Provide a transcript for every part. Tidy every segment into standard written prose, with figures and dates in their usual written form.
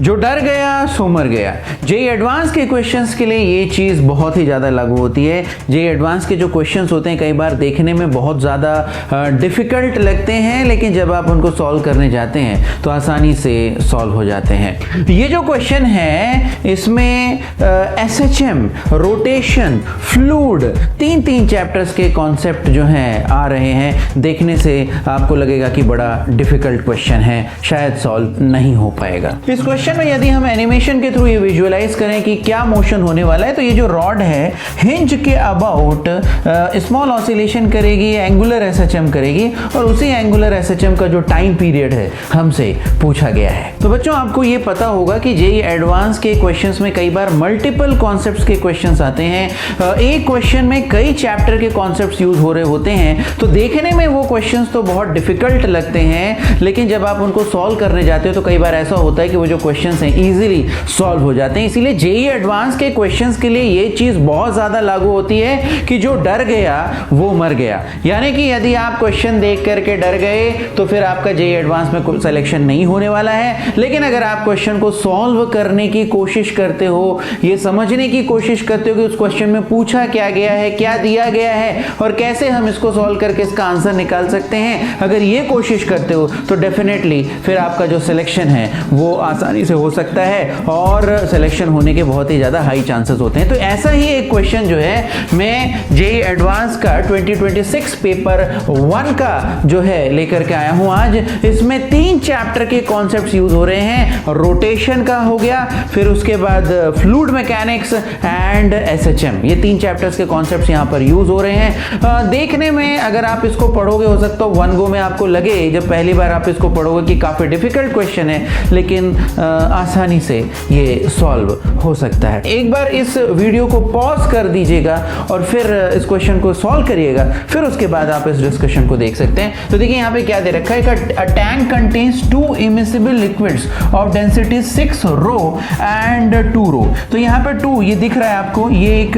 जो डर गया सो मर गया। जेईई एडवांस के क्वेश्चंस के लिए ये चीज़ बहुत ही ज़्यादा लागू होती है। जेईई एडवांस के जो क्वेश्चंस होते हैं कई बार देखने में बहुत ज़्यादा डिफ़िकल्ट लगते हैं, लेकिन जब आप उनको सॉल्व करने जाते हैं तो आसानी से सॉल्व हो जाते हैं। ये जो क्वेश्चन है इसमें एसएचएम, रोटेशन, फ्लूइड, तीन चैप्टर्स के कॉन्सेप्ट जो हैं आ रहे हैं। देखने से आपको लगेगा कि बड़ा डिफ़िकल्ट क्वेश्चन है, शायद सॉल्व नहीं हो पाएगा। इस क्वेश्चन में यदि हम एनिमेशन के थ्रू ये विजुअलाइज करें कि क्या मोशन होने वाला है, तो ये जो रॉड है हिंज के अबाउट स्मॉल ऑसिलेशन करेगी, एंगुलर एसएचएम करेगी, और उसी एंगुलर एसएचएम का जो टाइम पीरियड है हमसे पूछा गया है। तो बच्चों आपको ये पता होगा कि जेईई एडवांस के क्वेश्चंस में कई बार मल्टीपल कॉन्सेप्ट्स के क्वेश्चंस आते हैं। एक क्वेश्चन में कई चैप्टर के कॉन्सेप्ट्स यूज हो रहे होते हैं, तो देखने में वो क्वेश्चंस तो बहुत डिफिकल्ट लगते हैं, लेकिन जब आप उनको सॉल्व करने जाते हो तो कई बार ऐसा होता है कि वो जो क्वेश्चंस हैं इजीली सॉल्व हो जाते हैं। इसीलिए जेईई एडवांस के क्वेश्चंस के लिए ये चीज बहुत ज्यादा लागू होती है कि जो डर गया वो मर गया। यानी कि यदि आप क्वेश्चन देख करके डर गए तो फिर आपका जेईई एडवांस में सिलेक्शन नहीं होने वाला है। लेकिन अगर आप क्वेश्चन को सॉल्व करने की कोशिश करते हो, ये समझने की कोशिश करते हो कि उस क्वेश्चन में पूछा क्या गया है, क्या दिया गया है और कैसे हम इसको सॉल्व करके इसका आंसर निकाल सकते हैं, अगर ये कोशिश करते हो तो डेफिनेटली फिर आपका जो सिलेक्शन है वो आसानी से हो सकता है और सिलेक्शन होने के बहुत ही ज़्यादा हाई चांसेस होते हैं। तो ऐसा ही एक क्वेश्चन जो है मैं जेईई एडवांस का 2026 पेपर 1 का जो है लेकर के आया हूं आज। इसमें 3 चैप्टर के कॉन्सेप्ट्स यूज हो रहे हैं। रोटेशन का हो गया, फिर उसके बाद फ्लूइड मैकेनिक्स एंड एसएचएम, ये 3 चैप्टर्स के कॉन्सेप्ट्स यहां पर यूज हो रहे हैं। देखने में अगर आप इसको पढ़ोगे हो सकता है वन गो में आपको लगे जब पहली बार आप इसको पढ़ोगे कि काफी डिफिकल्ट क्वेश्चन है, लेकिन आसानी से ये सॉल्व हो सकता है। एक बार इस वीडियो को पॉज कर दीजिएगा और फिर इस क्वेश्चन को सॉल्व करिएगा, फिर उसके बाद आप इस डिस्कशन को देख सकते हैं। तो देखिए यहाँ पे क्या दे रखा है, a tank contains 2 immiscible liquids of density 6 rho and 2 rho. तो यहाँ पे 2 ये दिख रहा है आपको, ये एक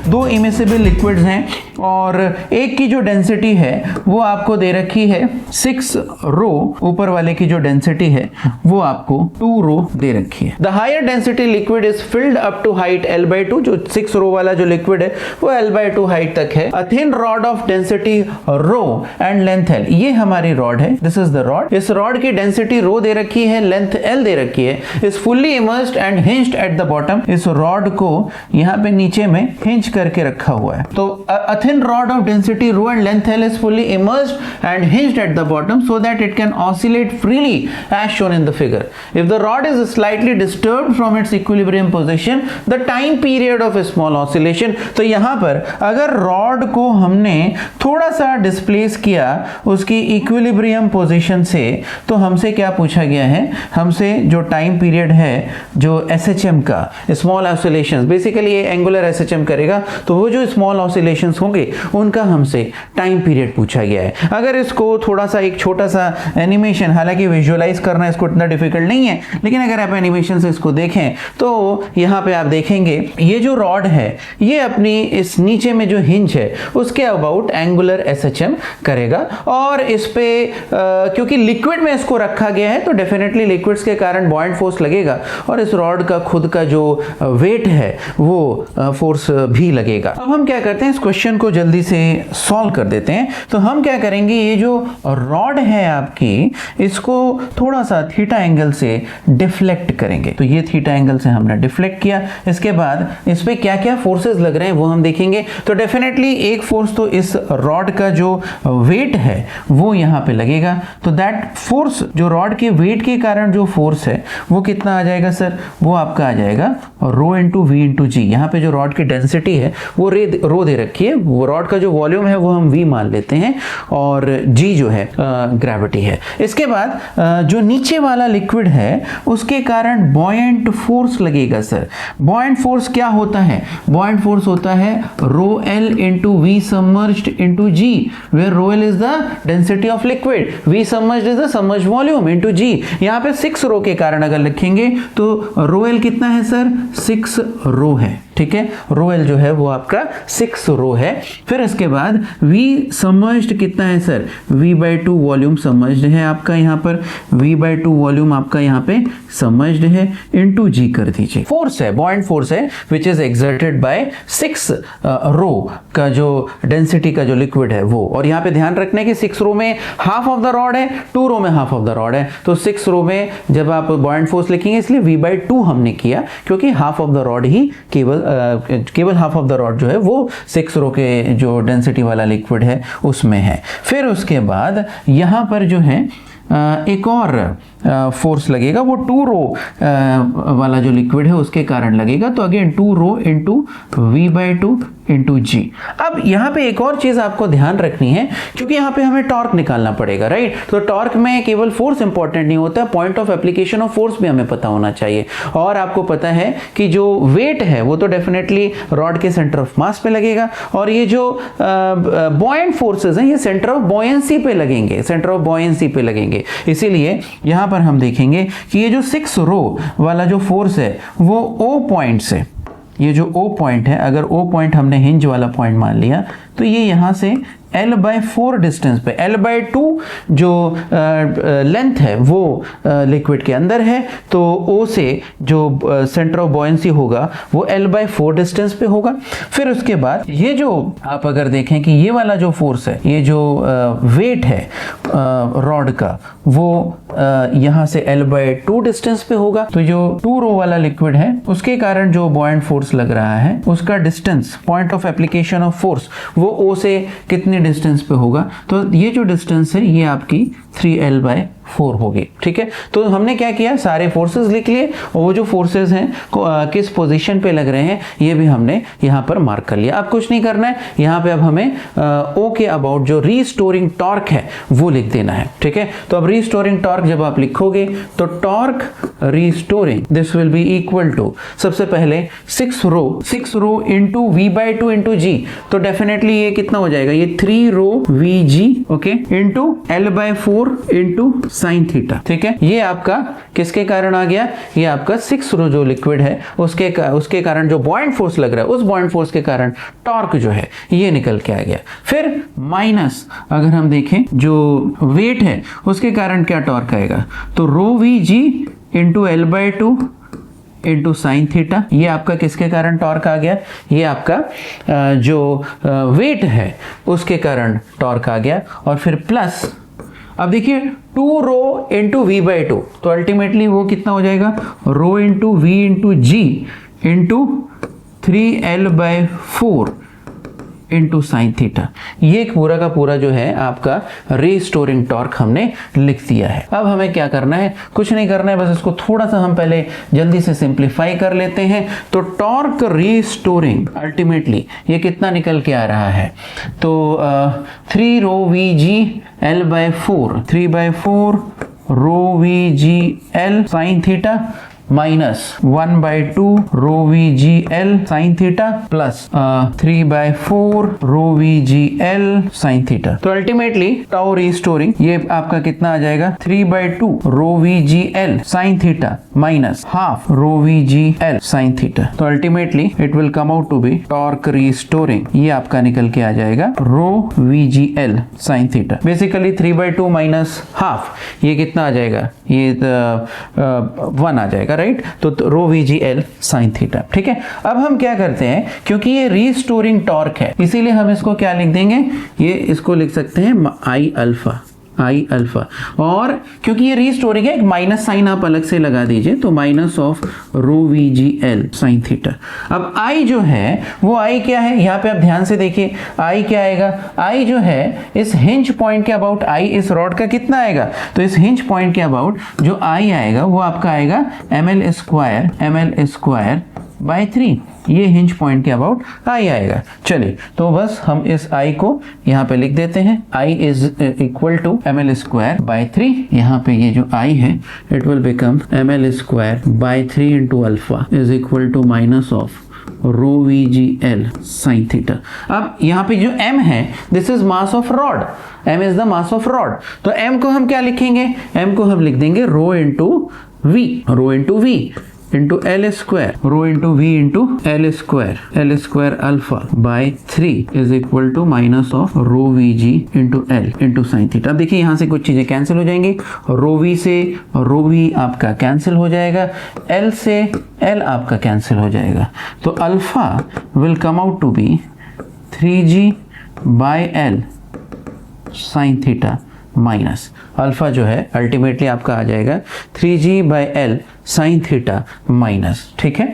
दो इमिसिबल लिक्विड्स हैं और एक की जो डेंसिटी है वो आपको दे रखी है 6 रो, ऊपर वाले की जो डेंसिटी है वो आपको 2 रो दे रखी है। The higher density liquid is filled up to height L/2, जो 6 रो वाला जो लिक्विड है वो L/2 हाइट तक है। A thin rod of density rho and length L, ये हमारी रॉड है, दिस इज द रॉड। इस रॉड की डेंसिटी रो दे रखी है, लेंथ L दे रखी है। Is fully immersed and hinged at the bottom, इस रॉड को यहाँ पे नीचे में हिंज करके रखा हुआ है। तो a thin rod of density rho and length L is fully immersed and hinged at the bottom so that it can oscillate freely as shown in the figure. If the rod is slightly disturbed from its equilibrium position, the time period of a small oscillation, तो यहाँ पर अगर rod को हमने थोड़ा सा displace किया उसकी इक्विलिब्रियम पोजीशन से, तो हमसे क्या पूछा गया है, हमसे जो टाइम पीरियड है जो एसएचएम का, स्मॉल ऑसिलेशंस, बेसिकली ये एंगुलर एसएचएम करेगा, तो वो जो स्मॉल ऑसिलेशंस होंगे उनका हमसे टाइम पीरियड पूछा गया है। अगर इसको थोड़ा सा एक छोटा सा एनिमेशन, हालांकि विजुअलाइज करना इसको इतना डिफिकल्ट नहीं है, लेकिन अगर आप एनिमेशन से इसको देखें तो यहाँ पे आप देखेंगे ये जो रॉड है ये अपनी इस नीचे में जो हिंज है उसके अबाउट एंगुलर एसएचएम करेगा और इस पे क्योंकि लिक्विड में इसको रखा गया है तो डेफिनेटली लिक्विड्स के कारण बॉयंट फोर्स लगेगा और इस रॉड का खुद का जो वेट है वो फोर्स भी लगेगा। अब हम क्या करते हैं, इस क्वेश्चन को जल्दी से सॉल्व कर देते हैं। तो हम क्या करेंगे, ये जो रॉड है आपकी इसको थोड़ा सा थीटा एंगल से डिफ्लेक्ट करेंगे। तो ये थीटा एंगल से हमने डिफ्लेक्ट किया, इसके बाद इस पे क्या क्या फोर्सेस लग रहे हैं वो हम देखेंगे। तो डेफिनेटली एक फोर्स तो इस रॉड का जो वेट है वो यहाँ पे लगेगा, तो दैट फोर्स जो रॉड के वेट के कारण जो फोर्स है वो कितना आ जाएगा सर, वो आपका आ जाएगा रो इंटू वी इंटू जी। यहाँ पे जो रॉड की डेंसिटी है वो रो दे रखी है, वो रॉड का जो वॉल्यूम है वो हम v मान लेते हैं और g जो है ग्रेविटी है। इसके बाद जो नीचे वाला लिक्विड है उसके कारण बॉयंट फोर्स लगेगा सर। बॉयंट फोर्स क्या होता है, बॉयंट फोर्स होता है rho L into V submerged into g, where rho L is the density of liquid, v submerged is the submerged volume into g। यहाँ पे 6 रो के कारण अगर लिखेंगे तो रो L कितना है सर, 6 रो है, ठीक है। रो L जो है वो आपका 6 रो है। फिर इसके बाद V सबमर्ज्ड कितना है सर, V/2 वॉल्यूम सबमर्ज्ड है आपका यहाँ पर, V/2 वॉल्यूम आपका यहाँ पे समझ्ड है इनटू जी कर दीजिए। फोर्स है, बॉयंट फोर्स है विच इज एक्सर्टेड बाय 6 रो का जो डेंसिटी का जो लिक्विड है वो। और यहाँ पे ध्यान रखना कि 6 रो में हाफ ऑफ द रॉड है, 2 रो में हाफ ऑफ द रॉड है। तो 6 रो में जब आप बॉयंट फोर्स लिखेंगे इसलिए V/2 हमने किया, क्योंकि हाफ ऑफ द रॉड ही केवल हाफ ऑफ द रॉड जो है वो 6 रो के जो डेंसिटी वाला लिक्विड है उसमें है। फिर उसके बाद यहाँ पर जो है एक और फोर्स लगेगा, वो 2 रो वाला जो लिक्विड है उसके कारण लगेगा। तो again 2 rho into V/2 into जी। अब यहाँ पे एक और चीज आपको ध्यान रखनी है, क्योंकि यहाँ पे हमें टॉर्क निकालना पड़ेगा, राइट। तो टॉर्क में केवल फोर्स इंपॉर्टेंट नहीं होता, point of application of force भी हमें पता होना चाहिए। और आपको पता है कि जो वेट है वो तो डेफिनेटली रॉड के सेंटर ऑफ मास पे लगेगा, और ये जो बॉयंट फोर्सेस हैं ये सेंटर ऑफ बॉयंसी पे लगेंगे, सेंटर ऑफ बॉयंसी पे लगेंगे। इसीलिए यहाँ पर हम देखेंगे कि ये जो 6 रो वाला जो फोर्स है वो O पॉइंट से, ये जो O पॉइंट है, अगर O पॉइंट हमने हिंज वाला पॉइंट मान लिया तो ये यहाँ से L/4 डिस्टेंस पे, L/2 जो लेंथ है वो लिक्विड के अंदर है, तो O से जो सेंटर ऑफ बॉयंसी होगा वो L/4 डिस्टेंस पे होगा। फिर उसके बाद ये जो आप अगर देखें कि ये वाला जो फोर्स है, ये जो वेट है रॉड का, वो यहाँ से L/2 डिस्टेंस पे होगा। तो जो 2 रो वाला लिक्विड है उसके कारण जो बॉयंट फोर्स लग रहा है उसका distance, point of application of force, वो O से कितने डिस्टेंस पे होगा। तो ये जो डिस्टेंस है ये आपकी 3L/4 होगी, ठीक है। तो हमने क्या किया, सारे फोर्सेस लिख लिए, और वो जो फोर्सेस हैं किस पोजीशन पे लग रहे हैं ये भी हमने यहाँ पर मार्क कर लिया। अब कुछ नहीं करना है, यहाँ पे अब हमें O के अबाउट जो रीस्टोरिंग टॉर्क है वो लिख देना है, ठीक है। तो अब रीस्टोरिंग टॉर्क जब आप लिखोगे तो torque restoring this will be equal to, सबसे पहले 6 रो इंटू V/2 इंटू जी। तो डेफिनेटली ये कितना हो जाएगा, ये 3 rho VG okay into L/4 into sine theta, ठीक है। ये आपका किसके कारण आ गया, ये आपका 6 रो जो लिक्विड है उसके कारण जो बॉयंट फोर्स लग रहा है, उस बॉयंट फोर्स के कारण टॉर्क जो है ये निकल के आ गया। फिर माइनस अगर हम देखें जो वेट है उसके कारण क्या टॉर्क आएगा, तो रो VG into L/2 into sine theta. ये आपका किसके कारण टॉर्क आ गया, ये आपका जो वेट है उसके कारण टॉर्क आ गया। और फिर प्लस, अब देखिए 2 रो इंटू V/2, तो अल्टीमेटली वो कितना हो जाएगा, rho into V into g into 3L/4 into sine theta. ये पूरा का पूरा जो है आपका रीस्टोरिंग टॉर्क हमने लिख दिया है। अब हमें क्या करना है, कुछ नहीं करना है, बस इसको थोड़ा सा हम पहले जल्दी से सिंप्लीफाई कर लेते हैं। तो टॉर्क रीस्टोरिंग अल्टीमेटली ये कितना निकल के आ रहा है, तो 3 rho VG L/4, 3/4 rho VG L sine theta minus 1/2 rho VGL sine theta plus 3/4 rho VGL sine theta. तो अल्टीमेटली टाउ रीस्टोरिंग ये आपका कितना आ जाएगा, 3/2 rho VGL sine theta minus half rho VGL sine theta. तो ultimately it will come out to be torque restoring, ये आपका निकल के आ जाएगा rho VGL sine theta. Basically 3/2 minus half, ये कितना आ जाएगा, ये 1 आ जाएगा, राइट। तो रो VGL साइन थीटा, ठीक है। अब हम क्या करते हैं, क्योंकि ये रीस्टोरिंग टॉर्क है इसीलिए हम इसको क्या लिख देंगे, ये इसको लिख सकते हैं I अल्फा। और क्योंकि ये रीस्टोरिंग है, एक माइनस साइन आप अलग से लगा दीजिए, तो minus of rho VGL sine theta. अब I जो है वो I क्या है, यहाँ पे आप ध्यान से देखिए I क्या आएगा, I जो है इस हिंज पॉइंट के अबाउट I इस रॉड का कितना आएगा, तो इस हिंज पॉइंट के अबाउट जो I आएगा वो आपका आएगा ml स्क्वायर बाय 3, ये हिंज पॉइंट के अबाउट I आएगा। चलिए तो बस हम इस I को यहाँ पे लिख देते हैं, I is equal to ml square by 3। यहाँ पे ये जो I है it will become ml square by 3 into alpha is equal to minus of rho VGL sine theta. अब यहाँ पे जो m है this is mass of rod, m is the mass of rod. तो m को हम क्या लिखेंगे, m को हम लिख देंगे rho into V into L square rho into v into L square alpha by 3 is equal to minus of rho v g into L into sine theta. अब देखिए यहाँ से कुछ चीजें कैंसिल हो जाएंगी, रो वी से रो वी आपका कैंसिल हो जाएगा, एल से एल आपका कैंसिल हो जाएगा, तो alpha will come out to be 3g by L sine theta minus alpha जो है अल्टीमेटली आपका आ जाएगा 3g by L sine theta minus. ठीक है,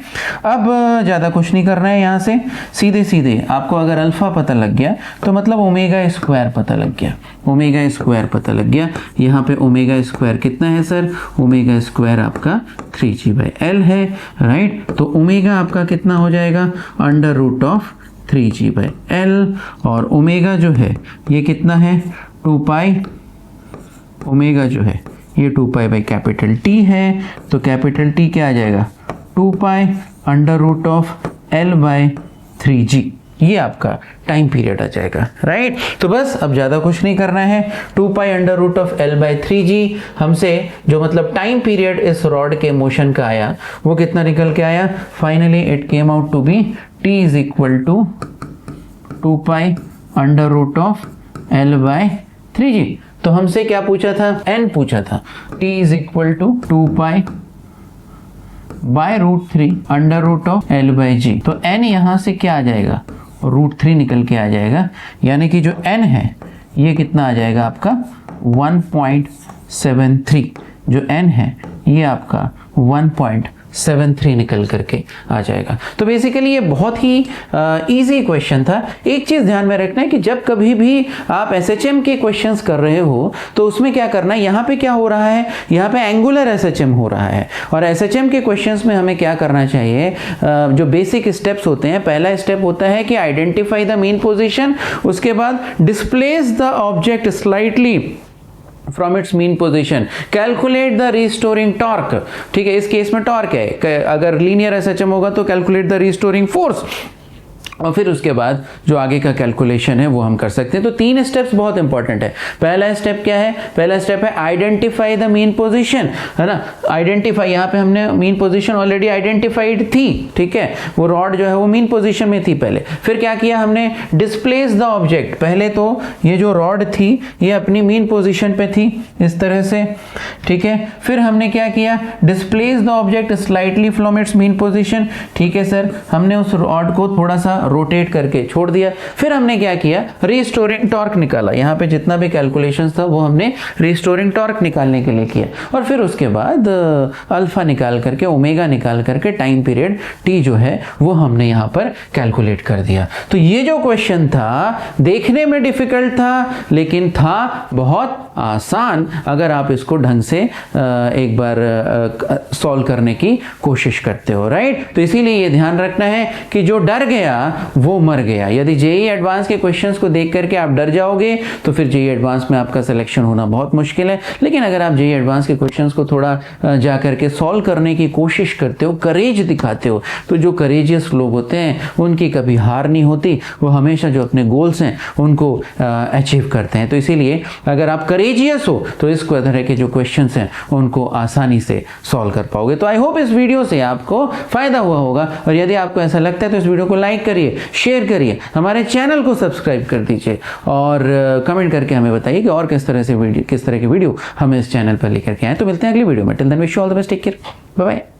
अब ज़्यादा कुछ नहीं करना है, यहाँ से सीधे सीधे आपको अगर अल्फा पता लग गया तो मतलब ओमेगा स्क्वायर पता लग गया, ओमेगा स्क्वायर पता लग गया। यहाँ पे ओमेगा स्क्वायर कितना है सर, ओमेगा स्क्वायर आपका 3g बाय एल है, राइट। तो ओमेगा आपका कितना हो जाएगा, under root of 3g by L, और ओमेगा जो है ये कितना है 2 पाई, ओमेगा जो है ये 2 पाई बाई कैपिटल टी है, तो कैपिटल टी क्या आ जाएगा 2 pi under root of L by 3g, ये आपका टाइम पीरियड आ जाएगा, राइट। तो बस अब ज़्यादा कुछ नहीं करना है, 2 pi under root of L by 3g हमसे जो मतलब टाइम पीरियड इस रॉड के मोशन का आया वो कितना निकल के आया, finally it came out to be t is equal to 2 pi under root of L by 3g। तो हमसे क्या पूछा था, n पूछा था, t is equal to 2 pi by root 3 under root of L by g. तो n यहाँ से क्या आ जाएगा, रूट 3 निकल के आ जाएगा, यानी कि जो n है ये कितना आ जाएगा आपका 1.73, जो n है ये आपका 1.73 निकल करके आ जाएगा। तो बेसिकली ये बहुत ही इजी क्वेश्चन था। एक चीज़ ध्यान में रखना है कि जब कभी भी आप एसएचएम के क्वेश्चंस कर रहे हो तो उसमें क्या करना है, यहाँ पे क्या हो रहा है, यहाँ पे एंगुलर एसएचएम हो रहा है, और एसएचएम के क्वेश्चंस में हमें क्या करना चाहिए, जो बेसिक स्टेप्स होते हैं, पहला स्टेप होता है कि आइडेंटिफाई द मीन पोजिशन, उसके बाद displace the object slightly from its mean position, calculate the restoring torque. ठीक है, इस केस में टॉर्क है, अगर लीनियर एसएचएम होगा तो कैलकुलेट द रिस्टोरिंग फोर्स, और फिर उसके बाद जो आगे का कैलकुलेशन है वो हम कर सकते हैं। तो 3 स्टेप्स बहुत इंपॉर्टेंट है। पहला स्टेप क्या है, पहला स्टेप है आइडेंटिफाई द मीन पोजीशन, है ना, आइडेंटिफाई, यहाँ पे हमने मीन पोजीशन ऑलरेडी आइडेंटिफाइड थी, ठीक है, वो रॉड जो है वो मीन पोजीशन में थी पहले। फिर क्या किया हमने, डिस्प्लेस द ऑब्जेक्ट, पहले तो ये जो रॉड थी ये अपनी मीन पोजीशन पे थी इस तरह से, ठीक है, फिर हमने क्या किया, displace the object slightly from its mean position, ठीक है सर, हमने उस रॉड को थोड़ा सा रोटेट करके छोड़ दिया। फिर हमने क्या किया, रिस्टोरिंग टॉर्क निकाला, यहाँ पे जितना भी कैलकुलेशंस था वो हमने रिस्टोरिंग टॉर्क निकालने के लिए किया, और फिर उसके बाद अल्फा निकाल करके, ओमेगा निकाल करके टाइम पीरियड टी जो है वो हमने यहाँ पर कैलकुलेट कर दिया। तो ये जो क्वेश्चन था देखने में डिफिकल्ट था लेकिन था बहुत आसान अगर आप इसको ढंग से एक बार सॉल्व करने की कोशिश करते हो, राइट। तो इसीलिए ये ध्यान रखना है कि जो डर गया वो मर गया। यदि जेईई एडवांस के क्वेश्चंस को देख करके आप डर जाओगे तो फिर जेईई एडवांस में आपका सिलेक्शन होना बहुत मुश्किल है। लेकिन अगर आप जेईई एडवांस के क्वेश्चंस को थोड़ा जा करके सॉल्व करने की कोशिश करते हो, करेज दिखाते हो, तो जो करेजियस लोग होते हैं उनकी कभी हार नहीं होती, वो हमेशा जो अपने गोल्स हैं उनको अचीव करते हैं। तो इसीलिए अगर आप करेजियस हो तो इस तरह के जो क्वेश्चंस हैं उनको आसानी से सॉल्व कर पाओगे। तो आई होप इस वीडियो से आपको फायदा हुआ होगा, और यदि आपको ऐसा लगता है तो इस वीडियो को लाइक करिए, शेयर करिए, हमारे चैनल को सब्सक्राइब कर दीजिए, और कमेंट करके हमें बताइए कि और किस तरह की वीडियो हम इस चैनल पर लेकर के आए। तो मिलते हैं अगली वीडियो में। Till then wish you all the best, take care, bye bye.